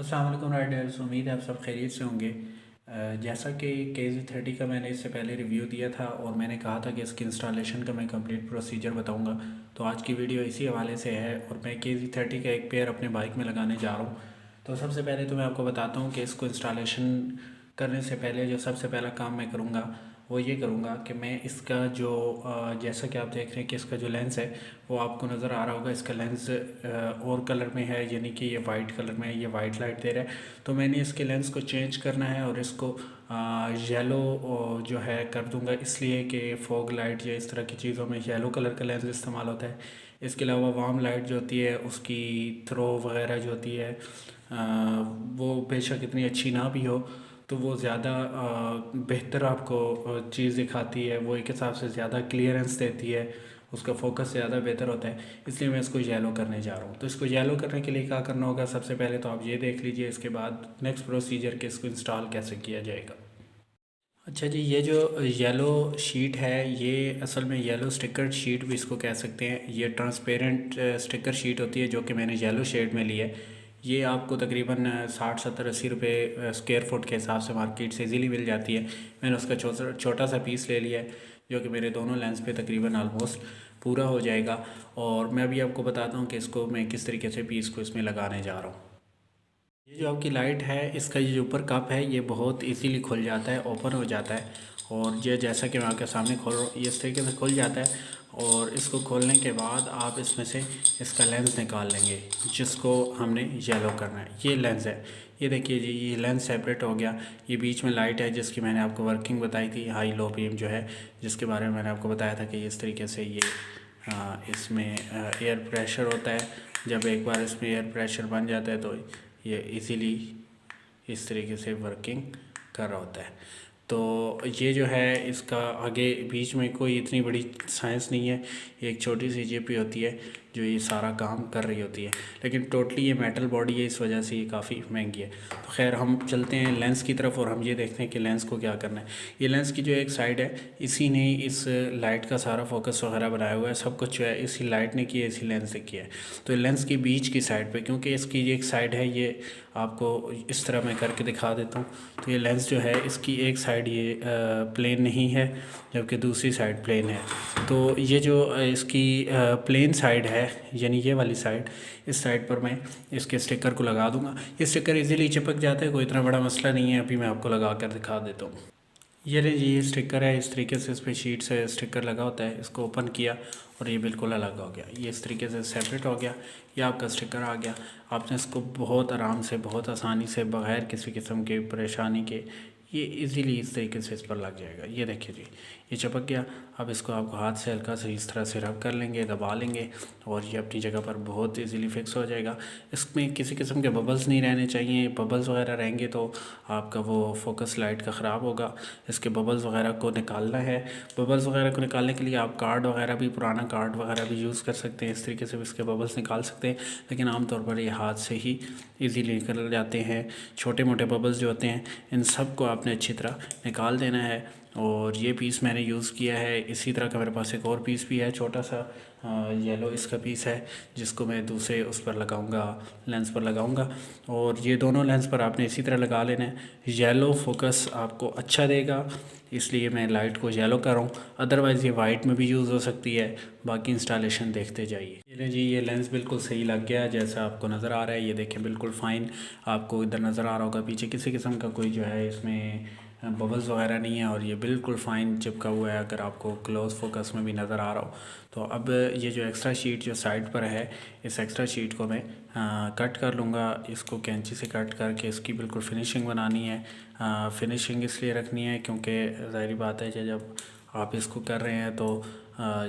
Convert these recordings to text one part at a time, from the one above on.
अस्सलाम वालेकुम राइडर्स, उम्मीद है आप सब खैरियत से होंगे। जैसा कि KZ30 का मैंने इससे पहले रिव्यू दिया था और मैंने कहा था कि इसकी इंस्टॉलेशन का मैं कंप्लीट प्रोसीजर बताऊंगा, तो आज की वीडियो इसी हवाले से है। और मैं KZ30 का एक पेयर अपने बाइक में लगाने जा रहा हूँ। तो सबसे पहले तो मैं आपको बताता हूँ कि इसको इंस्टॉलेशन करने से पहले जो सबसे पहला काम मैं करूँगा वो ये करूँगा कि मैं इसका जो जैसा कि आप देख रहे हैं कि इसका जो लेंस है वो आपको नज़र आ रहा होगा। इसका लेंस और कलर में है, यानी कि ये वाइट कलर में है, ये वाइट लाइट दे रहा है। तो मैंने इसके लेंस को चेंज करना है और इसको येलो जो है कर दूंगा, इसलिए कि फॉग लाइट या इस तरह की चीज़ों में येलो कलर का लेंस इस्तेमाल होता है। इसके अलावा वार्म लाइट जो होती है उसकी थ्रो वगैरह जो होती है वो बेशक इतनी अच्छी ना भी हो तो वो ज़्यादा बेहतर आपको चीज़ दिखाती है, वो एक हिसाब से ज़्यादा क्लियरेंस देती है, उसका फोकस ज़्यादा बेहतर होता है। इसलिए मैं इसको येलो करने जा रहा हूँ। तो इसको येलो करने के लिए क्या करना होगा, सबसे पहले तो आप ये देख लीजिए, इसके बाद नेक्स्ट प्रोसीजर कि इसको इंस्टॉल कैसे किया जाएगा। अच्छा जी, ये जो येलो शीट है ये असल में येलो स्टिकर शीट भी इसको कह सकते हैं। ये ट्रांसपेरेंट स्टिकर शीट होती है जो कि मैंने येलो शेड में ली है। ये आपको तकरीबन 60-70-80 रुपये स्क्वायर फुट के हिसाब से मार्केट से इजीली मिल जाती है। मैंने उसका छोटा सा पीस ले लिया है जो कि मेरे दोनों लेंस पे तकरीबन आलमोस्ट पूरा हो जाएगा। और मैं अभी आपको बताता हूँ कि इसको मैं किस तरीके से पीस को इसमें लगाने जा रहा हूँ। ये जो आपकी लाइट है, इसका ये जो ऊपर कप है ये बहुत इजीली खुल जाता है, ओपन हो जाता है। और ये जैसा कि मैं आपके सामने खोल रहा हूँ ये इस तरीके से खुल जाता है। और इसको खोलने के बाद आप इसमें से इसका लेंस निकाल लेंगे जिसको हमने येलो करना है। ये लेंस है, ये देखिए जी, ये लेंस सेपरेट हो गया। ये बीच में लाइट है जिसकी मैंने आपको वर्किंग बताई थी, हाई लो बीम जो है, जिसके बारे में मैंने आपको बताया था कि इस तरीके से ये इसमें एयर प्रेशर होता है। जब एक बार इसमें एयर प्रेशर बन जाता है तो ये इजीली इस तरीके से वर्किंग कर रहा होता है। तो ये जो है इसका आगे बीच में कोई इतनी बड़ी साइंस नहीं है, एक छोटी सी जिप होती है जो ये सारा काम कर रही होती है। लेकिन टोटली ये मेटल बॉडी है, इस वजह से ये काफ़ी महंगी है। तो खैर हम चलते हैं लेंस की तरफ और हम ये देखते हैं कि लेंस को क्या करना है। ये लेंस की जो एक साइड है इसी ने इस लाइट का सारा फोकस वगैरह बनाया हुआ है, सब कुछ जो है इसी लाइट ने किया है, इसी लेंस से किया है। तो लेंस की बीच की साइड पे, क्योंकि इसकी एक साइड है, ये आपको इस तरह मैं करके दिखा देता हूँ। तो ये लेंस जो है इसकी एक साइड ये प्लेन नहीं है जबकि दूसरी साइड प्लेन है। तो ये जो इसकी प्लेन साइड है यानी ये वाली साइड, इस साइड पर मैं इसके स्टिकर को लगा दूंगा। ये स्टिकर इजीली चिपक जाता है, कोई इतना बड़ा मसला नहीं है। अभी मैं आपको लगा कर दिखा देता हूँ। ये रही जी, ये स्टिकर है, इस तरीके से इस पर शीट से स्टिकर लगा होता है। इसको ओपन किया और ये बिल्कुल अलग हो गया, ये इस तरीके से सेपरेट हो गया। ये आपका स्टिकर आ गया। आपने इसको बहुत आराम से, बहुत आसानी से, बग़ैर किसी किस्म की परेशानी के ये इजीली इस तरीके से इस पर लग जाएगा। ये देखिए जी, ये चिपक गया। अब इसको आपको हाथ से हल्का से इस तरह से रब कर लेंगे, दबा लेंगे और ये अपनी जगह पर बहुत इजीली फिक्स हो जाएगा। इसमें किसी किस्म के बबल्स नहीं रहने चाहिए। बबल्स वगैरह रहेंगे तो आपका वो फोकस लाइट का ख़राब होगा। इसके बबल्स वगैरह को निकालना है। बबल्स वगैरह को निकालने के लिए आप कार्ड वगैरह भी, पुराना कार्ड वगैरह भी यूज़ कर सकते हैं। इस तरीके से भी इसके बबल्स निकाल सकते हैं, लेकिन आमतौर पर ये हाथ से ही ईज़िली निकल जाते हैं। छोटे मोटे बबल्स जो होते हैं इन सब को आपने अच्छी तरह निकाल देना है। और ये पीस मैंने यूज़ किया है। इसी तरह का मेरे पास एक और पीस भी है, छोटा सा येलो इसका पीस है, जिसको मैं दूसरे उस पर लगाऊंगा, लेंस पर लगाऊंगा। और ये दोनों लेंस पर आपने इसी तरह लगा लेना है। येलो फोकस आपको अच्छा देगा, इसलिए मैं लाइट को येलो कर रहा हूँ। अदरवाइज़ ये वाइट में भी यूज़ हो सकती है। बाकी इंस्टॉलेशन देखते जाइए। ये जी, ये लेंस बिल्कुल सही लग गया जैसा आपको नज़र आ रहा है। ये देखें बिल्कुल फ़ाइन आपको इधर नज़र आ रहा होगा। पीछे किसी किस्म का कोई जो है इसमें बबल्स वगैरह नहीं है और ये बिल्कुल फ़ाइन चिपका हुआ है, अगर आपको क्लोज फोकस में भी नज़र आ रहा हो। तो अब ये जो एक्स्ट्रा शीट जो साइड पर है, इस एक्स्ट्रा शीट को मैं कट कर लूँगा। इसको कैंची से कट करके इसकी बिल्कुल फिनिशिंग बनानी है। फिनिशिंग इसलिए रखनी है क्योंकि ज़ाहिरी बात है कि जब आप इसको कर रहे हैं तो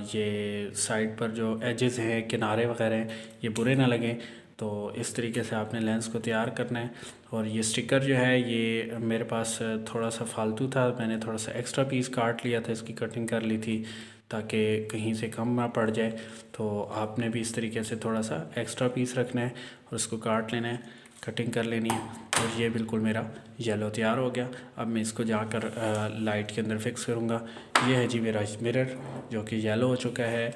ये साइड पर जो एजेस हैं, किनारे वगैरह हैं, ये बुरे ना लगें। तो इस तरीके से आपने लेंस को तैयार करना है। और ये स्टिकर जो है ये मेरे पास थोड़ा सा फालतू था, मैंने थोड़ा सा एक्स्ट्रा पीस काट लिया था, इसकी कटिंग कर ली थी ताकि कहीं से कम ना पड़ जाए। तो आपने भी इस तरीके से थोड़ा सा एक्स्ट्रा पीस रखना है और उसको काट लेना है, कटिंग कर लेनी है। और ये बिल्कुल मेरा येलो तैयार हो गया। अब मैं इसको जाकर लाइट के अंदर फिक्स करूँगा। ये है जी मेरा मिरर जो कि येलो हो चुका है,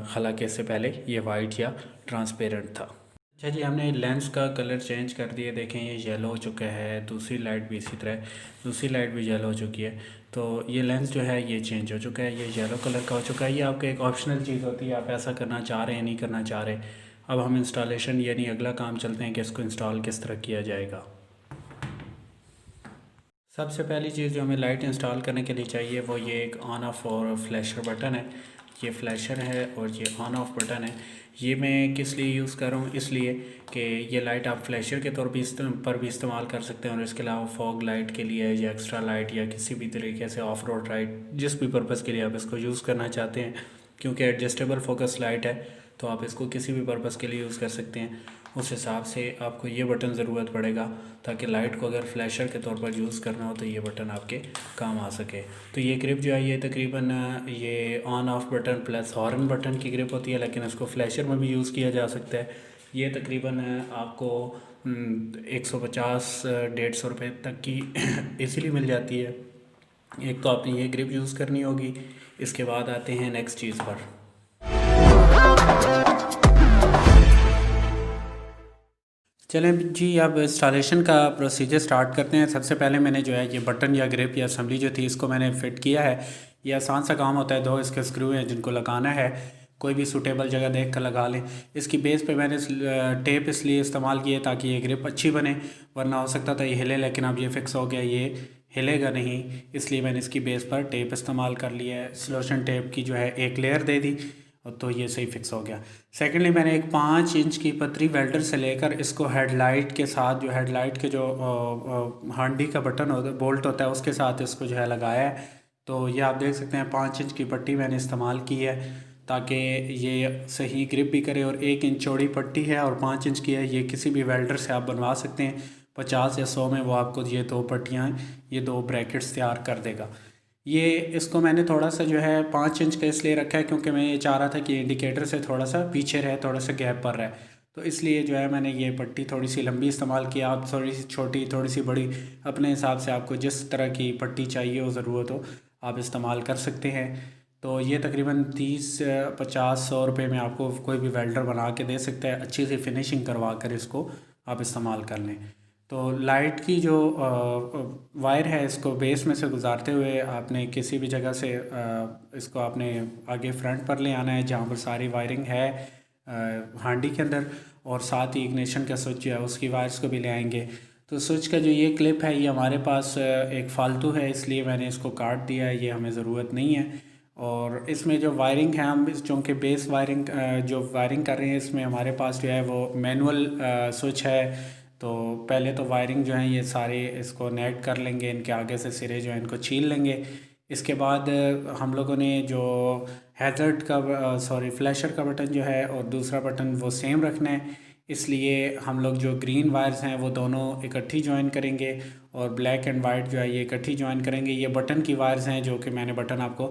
हालांकि इससे पहले ये वाइट या ट्रांसपेरेंट था। अच्छा जी, हमने लेंस का कलर चेंज कर दिया। देखें ये येलो हो चुका है, दूसरी लाइट भी इसी तरह, दूसरी लाइट भी येलो हो चुकी है। तो ये लेंस जो है ये चेंज हो चुका है, ये येलो कलर का हो चुका है। ये आपका एक ऑप्शनल चीज़ होती है, आप ऐसा करना चाह रहे हैं नहीं करना चाह रहे। अब हम इंस्टॉलेशन यानी अगला काम चलते हैं कि इसको इंस्टॉल किस तरह किया जाएगा। सबसे पहली चीज़ जो हमें लाइट इंस्टॉल करने के लिए चाहिए वो ये एक ऑन ऑफ और फ्लैशर बटन है। ये फ्लैशर है और ये ऑन ऑफ बटन है। ये मैं किस लिए यूज़ कर रहा हूँ, इसलिए कि ये लाइट आप फ्लैशर के तौर पर भी इस्तेमाल कर सकते हैं और इसके अलावा फॉग लाइट के लिए या एक्स्ट्रा लाइट या किसी भी तरीके से ऑफ रोड लाइट, जिस भी पर्पज़ के लिए आप इसको यूज़ करना चाहते हैं, क्योंकि एडजस्टेबल फोकस लाइट है तो आप इसको किसी भी पर्पज़ के लिए यूज़ कर सकते हैं। उस हिसाब से आपको ये बटन ज़रूरत पड़ेगा ताकि लाइट को अगर फ्लैशर के तौर पर यूज़ करना हो तो ये बटन आपके काम आ सके। तो ये ग्रिप जो है ये तकरीबन ये on off button plus horn button की ग्रिप होती है, लेकिन इसको फ्लैशर में भी यूज़ किया जा सकता है। ये तकरीबन आपको 150 150 रुपये तक की इजीली मिल जाती है। एक तो आपने ये ग्रिप यूज़ करनी होगी। इसके बाद आते हैं नेक्स्ट चीज़ पर। चलें जी, अब इंस्टॉलेशन का प्रोसीजर स्टार्ट करते हैं। सबसे पहले मैंने जो है ये बटन या ग्रिप या असम्बली जो थी इसको मैंने फ़िट किया है। ये आसान सा काम होता है, दो इसके स्क्रू हैं जिनको लगाना है। कोई भी सूटेबल जगह देख कर लगा लें। इसकी बेस पे मैंने टेप इसलिए इस्तेमाल की है ताकि ये ग्रिप अच्छी बने, वरना हो सकता था ये हिले, लेकिन अब ये फ़िक्स हो गया, ये हिलेगा नहीं, इसलिए मैंने इसकी बेस पर टेप इस्तेमाल कर लिया है। सलोशन टेप की जो है एक लेयर दे दी तो ये सही फिक्स हो गया। सेकेंडली मैंने एक 5 इंच की पतरी वेल्डर से लेकर इसको हेडलाइट के साथ, जो हेडलाइट के जो हांडी का बटन होता है, बोल्ट होता है, उसके साथ इसको जो है लगाया है। तो ये आप देख सकते हैं 5 इंच की पट्टी मैंने इस्तेमाल की है ताकि ये सही ग्रिप भी करे। और 1 इंच चौड़ी पट्टी है और 5 इंच की है। ये किसी भी वेल्डर से आप बनवा सकते हैं, 50 या 100 में वो आपको ये 2 पट्टियाँ, ये 2 ब्रैकेट्स तैयार कर देगा। ये इसको मैंने थोड़ा सा जो है 5 इंच का इसलिए रखा है क्योंकि मैं ये चाह रहा था कि इंडिकेटर से थोड़ा सा पीछे रहे, थोड़ा सा गैप पर रहे, तो इसलिए जो है मैंने ये पट्टी थोड़ी सी लंबी इस्तेमाल किया। आप थोड़ी सी छोटी, थोड़ी सी बड़ी, अपने हिसाब से आपको जिस तरह की पट्टी चाहिए हो, ज़रूरत हो, आप इस्तेमाल कर सकते हैं। तो ये तकरीबन 30 50 100 रुपये में आपको कोई भी वेल्डर बना के दे सकता है। अच्छी सी फिनिशिंग करवा कर इसको आप इस्तेमाल कर लें। तो लाइट की जो वायर है इसको बेस में से गुजारते हुए आपने किसी भी जगह से इसको आपने आगे फ्रंट पर ले आना है जहाँ पर सारी वायरिंग है हांडी के अंदर, और साथ ही इग्निशन का स्विच है उसकी वायर्स को भी ले आएंगे। तो स्विच का जो ये क्लिप है ये हमारे पास एक फ़ालतू है, इसलिए मैंने इसको काट दिया है, ये हमें ज़रूरत नहीं है। और इसमें जो वायरिंग है, हम चूँकि बेस वायरिंग जो वायरिंग कर रहे हैं इसमें हमारे पास जो है वो मैनुअल स्विच है। तो पहले तो वायरिंग जो है ये सारे इसको नेट कर लेंगे, इनके आगे से सिरे जो है इनको छील लेंगे। इसके बाद हम लोगों ने जो हैज़र्ड का फ्लैशर का बटन जो है और दूसरा बटन वो सेम रखना है, इसलिए हम लोग जो ग्रीन वायर्स हैं वो दोनों इकट्ठी ज्वाइन करेंगे और ब्लैक एंड वाइट जो है ये इकट्ठी ज्वाइन करेंगे। ये बटन की वायर्स हैं जो कि मैंने बटन आपको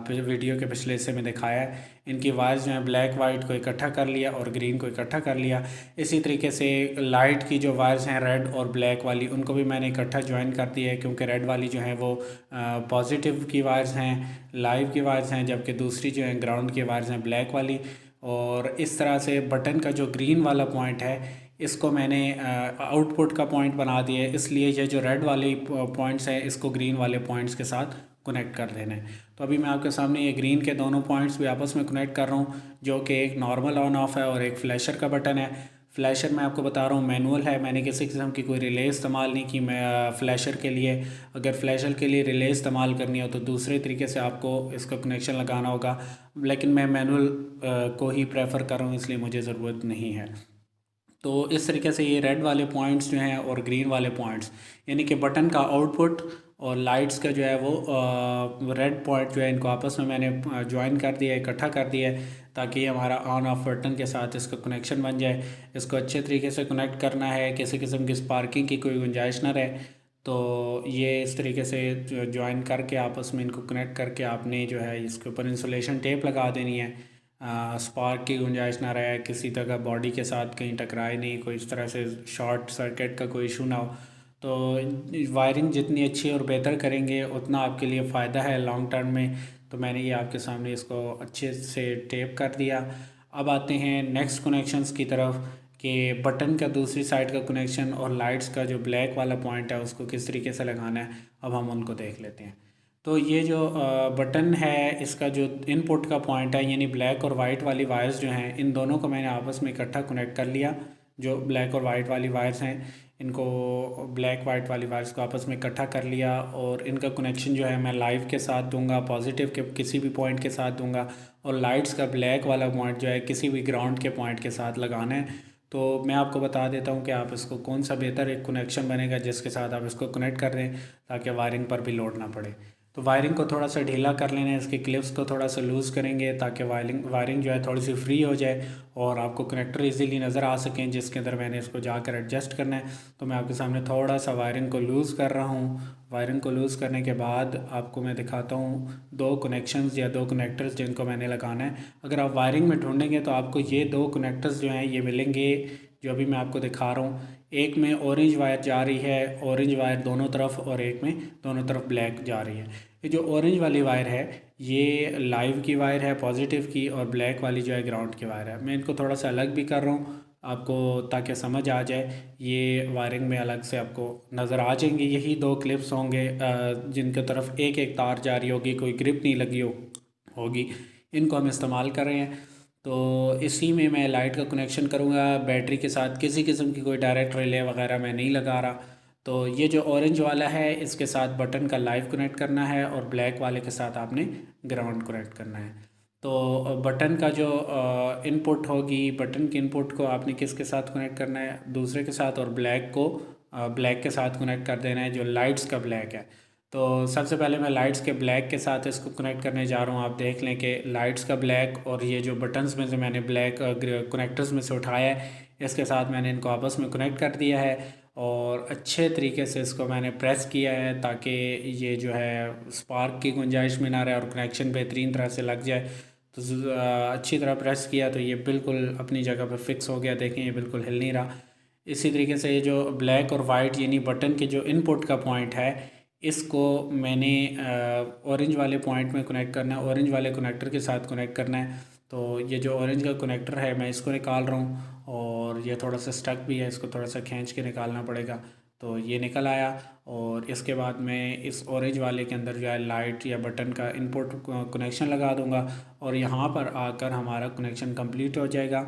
वीडियो के पिछले हिस्से में दिखाया है। इनकी वायर्स जो हैं ब्लैक वाइट को इकट्ठा कर लिया और ग्रीन को इकट्ठा कर लिया। इसी तरीके से लाइट की जो वायर्स हैं रेड और ब्लैक वाली, उनको भी मैंने इकट्ठा ज्वाइन कर दिया है, क्योंकि रेड वाली जो है वो पॉजिटिव की वायर्स हैं, लाइव की वायर्स हैं, जबकि दूसरी जो है ग्राउंड की वायर्स हैं ब्लैक वाली। और इस तरह से बटन का जो ग्रीन वाला पॉइंट है इसको मैंने आउटपुट का पॉइंट बना दिया है, इसलिए ये जो रेड वाले पॉइंट्स हैं इसको ग्रीन वाले पॉइंट्स के साथ कनेक्ट कर देना है। तो अभी मैं आपके सामने ये ग्रीन के दोनों पॉइंट्स भी आपस में कनेक्ट कर रहा हूँ, जो कि एक नॉर्मल ऑन ऑफ है और एक फ्लैशर का बटन है। फ्लैशर मैं आपको बता रहा हूँ मैनुअल है, मैंने किसी किस्म की कोई रिले इस्तेमाल नहीं की मैं फ्लैशर के लिए। अगर फ्लैशर के लिए रिले इस्तेमाल करनी हो तो दूसरे तरीके से आपको इसका कनेक्शन लगाना होगा, लेकिन मैं मैनुअल को ही प्रेफर कर रहा हूँ, इसलिए मुझे ज़रूरत नहीं है। तो इस तरीके से ये रेड वाले पॉइंट्स जो हैं और ग्रीन वाले पॉइंट्स, यानी कि बटन का आउटपुट और लाइट्स का जो है वो रेड पॉइंट जो है इनको आपस में मैंने ज्वाइन कर दिया है, इकट्ठा कर दिया है, ताकि हमारा ऑन ऑफ बटन के साथ इसका कनेक्शन बन जाए। इसको अच्छे तरीके से कनेक्ट करना है, किसी किस्म की स्पार्किंग की कोई गुंजाइश ना रहे। तो ये इस तरीके से ज्वाइन करके आपस में इनको कनेक्ट करके आपने जो है इसके ऊपर इंसुलेशन टेप लगा देनी है। स्पार्क की गुंजाइश ना रहे, किसी तरह बॉडी के साथ कहीं टकराए नहीं, कोई इस तरह से शॉर्ट सर्किट का कोई इशू ना हो। तो वायरिंग जितनी अच्छी और बेहतर करेंगे उतना आपके लिए फ़ायदा है लॉन्ग टर्म में। तो मैंने ये आपके सामने इसको अच्छे से टेप कर दिया। अब आते हैं नेक्स्ट कनेक्शंस की तरफ कि बटन का दूसरी साइड का कनेक्शन और लाइट्स का जो ब्लैक वाला पॉइंट है उसको किस तरीके से लगाना है, अब हम उनको देख लेते हैं। तो ये जो बटन है इसका जो इनपुट का पॉइंट है, यानी ब्लैक और वाइट वाली वायर्स जो हैं, इन दोनों को मैंने आपस में इकट्ठा कनेक्ट कर लिया। जो ब्लैक और वाइट वाली वायर्स हैं इनको, ब्लैक वाइट वाली वायर्स को आपस में इकट्ठा कर लिया और इनका कनेक्शन जो है मैं लाइव के साथ दूंगा, पॉजिटिव के किसी भी पॉइंट के साथ दूंगा, और लाइट्स का ब्लैक वाला पॉइंट जो है किसी भी ग्राउंड के पॉइंट के साथ लगाना है। तो मैं आपको बता देता हूँ कि आप इसको कौन सा बेहतर एक कनेक्शन बनेगा जिसके साथ आप इसको कनेक्ट कर दें ताकि वायरिंग पर भी लोड ना पड़े। तो वायरिंग को थोड़ा सा ढीला कर लेना है, इसके क्लिप्स को थोड़ा सा लूज़ करेंगे ताकि वायरिंग जो है थोड़ी सी फ्री हो जाए और आपको कनेक्टर इजीली नज़र आ सकें जिसके अंदर मैंने इसको जाकर एडजस्ट करना है। तो मैं आपके सामने थोड़ा सा वायरिंग को लूज़ कर रहा हूँ। वायरिंग को लूज़ करने के बाद आपको मैं दिखाता हूँ दो कनेक्शंस या दो कनेक्टर्स जिनको मैंने लगाना है। अगर आप वायरिंग में ढूंढेंगे तो आपको ये दो कनेक्टर्स जो हैं ये मिलेंगे जो अभी मैं आपको दिखा रहा हूँ। एक में ऑरेंज वायर जा रही है, ऑरेंज वायर दोनों तरफ, और एक में दोनों तरफ ब्लैक जा रही है। ये जो ऑरेंज वाली वायर है ये लाइव की वायर है पॉजिटिव की, और ब्लैक वाली जो है ग्राउंड की वायर है। मैं इनको थोड़ा सा अलग भी कर रहा हूँ आपको ताकि समझ आ जाए, ये वायरिंग में अलग से आपको नज़र आ जाएंगे। यही दो क्लिप्स होंगे जिनके तरफ एक एक तार जा रही होगी, कोई ग्रिप नहीं लगी होगी, इनको हम इस्तेमाल कर रहे हैं। तो इसी में मैं लाइट का कनेक्शन करूँगा बैटरी के साथ, किसी किस्म की कोई डायरेक्ट रिले वगैरह मैं नहीं लगा रहा। तो ये जो ऑरेंज वाला है इसके साथ बटन का लाइव कनेक्ट करना है और ब्लैक वाले के साथ आपने ग्राउंड कनेक्ट करना है। तो बटन का जो इनपुट होगी, बटन के इनपुट को आपने किसके साथ कनेक्ट करना है, दूसरे के साथ, और ब्लैक को ब्लैक के साथ कनेक्ट कर देना है जो लाइट्स का ब्लैक है। तो सबसे पहले मैं लाइट्स के ब्लैक के साथ इसको कनेक्ट करने जा रहा हूँ। आप देख लें कि लाइट्स का ब्लैक और ये जो बटन्स में से मैंने ब्लैक कनेक्टर्स में से उठाया है इसके साथ मैंने इनको आपस में कनेक्ट कर दिया है और अच्छे तरीके से इसको मैंने प्रेस किया है ताकि ये जो है स्पार्क की गुंजाइश में ना रहे और कनेक्शन बेहतरीन तरह से लग जाए। तो अच्छी तरह प्रेस किया तो ये बिल्कुल अपनी जगह पर फिक्स हो गया। देखें ये बिल्कुल हिल नहीं रहा। इसी तरीके से ये जो ब्लैक और वाइट यानी बटन के जो इनपुट का पॉइंट है इसको मैंने ऑरेंज वाले पॉइंट में कनेक्ट करना है, ऑरेंज वाले कनेक्टर के साथ कनेक्ट करना है। तो ये जो ऑरेंज का कनेक्टर है मैं इसको निकाल रहा हूँ और ये थोड़ा सा स्टक भी है, इसको थोड़ा सा खींच के निकालना पड़ेगा। तो ये निकल आया और इसके बाद मैं इस ऑरेंज वाले के अंदर जो है लाइट या बटन का इनपुट कनेक्शन लगा दूँगा और यहाँ पर आकर हमारा कनेक्शन कंप्लीट हो जाएगा।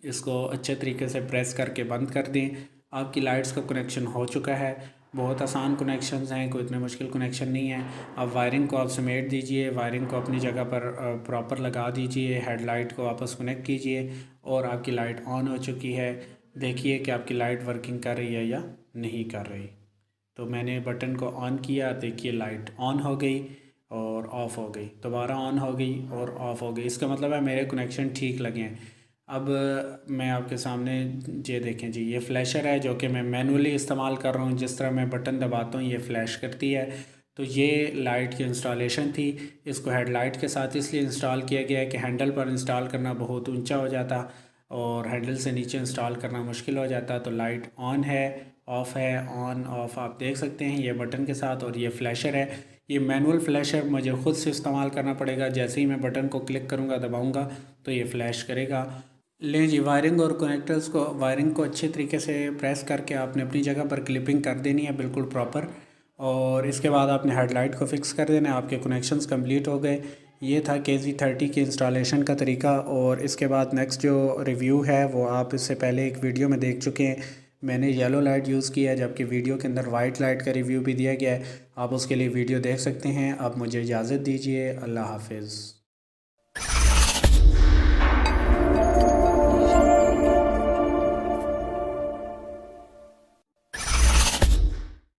इसको अच्छे तरीके से प्रेस करके बंद कर दें। आपकी लाइट्स का कनेक्शन हो चुका है। बहुत आसान कनेक्शंस हैं, कोई इतने मुश्किल कनेक्शन नहीं है। अब वायरिंग को आप समेट दीजिए, वायरिंग को अपनी जगह पर प्रॉपर लगा दीजिए, हेडलाइट को वापस कनेक्ट कीजिए और आपकी लाइट ऑन हो चुकी है। देखिए कि आपकी लाइट वर्किंग कर रही है या नहीं कर रही। तो मैंने बटन को ऑन किया, देखिए लाइट ऑन हो गई और ऑफ़ हो गई, दोबारा ऑन हो गई और ऑफ़ हो गई। इसका मतलब है मेरे कनेक्शन ठीक लगे हैं। अब मैं आपके सामने ये देखें जी, ये फ्लैशर है जो कि मैं मैनुअली इस्तेमाल कर रहा हूँ। जिस तरह मैं बटन दबाता हूँ ये फ्लैश करती है। तो ये लाइट की इंस्टॉलेशन थी। इसको हेडलाइट के साथ इसलिए इंस्टॉल किया गया है कि हैंडल पर इंस्टॉल करना बहुत ऊंचा हो जाता और हैंडल से नीचे इंस्टॉल करना मुश्किल हो जाता। तो लाइट ऑन है, ऑफ़ है, ऑन ऑफ़ आप देख सकते हैं ये बटन के साथ। और ये फ्लैशर है, ये मैनुअल फ्लैशर मुझे ख़ुद से इस्तेमाल करना पड़ेगा। जैसे ही मैं बटन को क्लिक करूँगा, दबाऊँगा तो ये फ्लैश करेगा। लें जी, वायरिंग को अच्छे तरीके से प्रेस करके आपने अपनी जगह पर क्लिपिंग कर देनी है बिल्कुल प्रॉपर। और इसके बाद आपने हेडलाइट को फिक्स कर देना है। आपके कनेक्शंस कंप्लीट हो गए। ये था KZ30 की इंस्टॉलेशन का तरीका। और इसके बाद नेक्स्ट जो रिव्यू है वो आप इससे पहले एक वीडियो में देख चुके हैं। मैंने येलो लाइट यूज़ किया है जबकि वीडियो के अंदर वाइट लाइट का रिव्यू भी दिया गया है। आप उसके लिए वीडियो देख सकते हैं। आप मुझे इजाज़त दीजिए। अल्लाह हाफिज़।